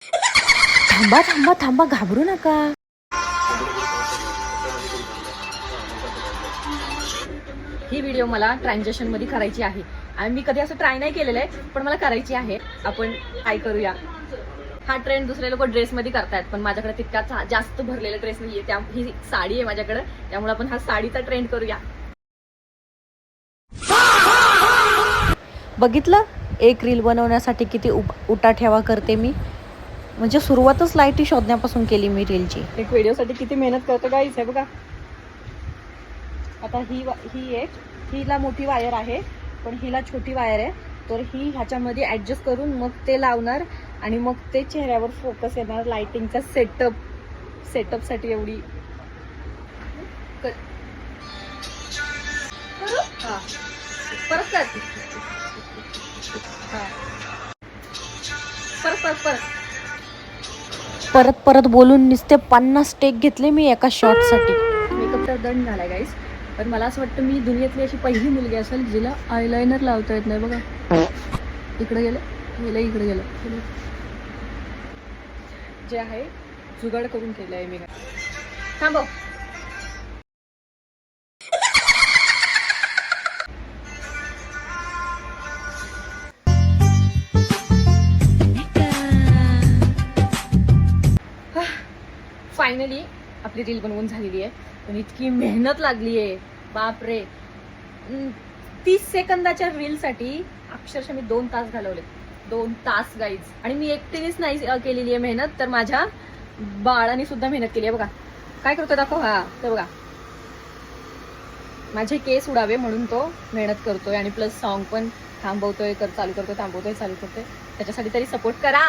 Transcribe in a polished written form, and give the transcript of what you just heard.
थांबा थांबा थांबा, घाबरू नका. ही व्हिडिओ मला ट्रान्झॅक्शन मध्ये करायची आहे आणि मी कधी असं ट्राय नाही केलेलं आहे, पण मला करायची आहे. आपण काय करूया. हा ट्रेंड दुसरे लोक ड्रेसमध्ये करतायत, पण माझ्याकडे तितका जास्त भरलेला ड्रेस नाहीये. त्या ही साडी आहे माझ्याकडे, त्यामुळे आपण हा साडीचा ट्रेंड करूया. बघितलं, एक रील बनवण्यासाठी किती उठाठेवा करते मी. म्हणजे सुरुवातच लाईटी शोधण्यापासून केली मी रीलची. एक व्हिडिओसाठी किती मेहनत करतो गाईस, हे बघा. आता ही एक, हिला मोठी वायर आहे पण हिला छोटी वायर आहे, तर ही ह्याच्यामध्ये ऍडजस्ट करून मग ते लावणार आणि मग ते चेहऱ्यावर फोकस येणार. लाइटिंगचा सेटअप साठी एवढी हा परत कर. परत परत बोलून नुसते 50 टेक घेतले मी एका शॉट साठी. मेकअप तर डन झालाय गाईस, पण मला असं वाटतं मी दुनियेतली अशी पहिली मुलगी असेल जिला आयलाइनर लावता येत नाही. बघा, इकडे गेलं इकडे गेलं. जे आहे जुगाड करून केलं आहे मी. थांबव. फायनली आपली रील बनवून झालेली आहे, पण इतकी मेहनत लागली आहे बापरे. 30 सेकंदाच्या रीलसाठी अक्षरशः मी 2 तास घालवले. 2 तास गाईज. आणि मी एकटीनेच नाही केलेली आहे मेहनत, तर माझ्या बाळाने सुद्धा मेहनत केली आहे. बघा काय करतोय, दाखव. हा तर बघा, माझे केस उडावे म्हणून तो मेहनत करतोय आणि प्लस सॉन्ग पण थांबवतोय, चालू करतोय, थांबवतोय, चालू करतोय. त्याच्यासाठी तरी सपोर्ट करा.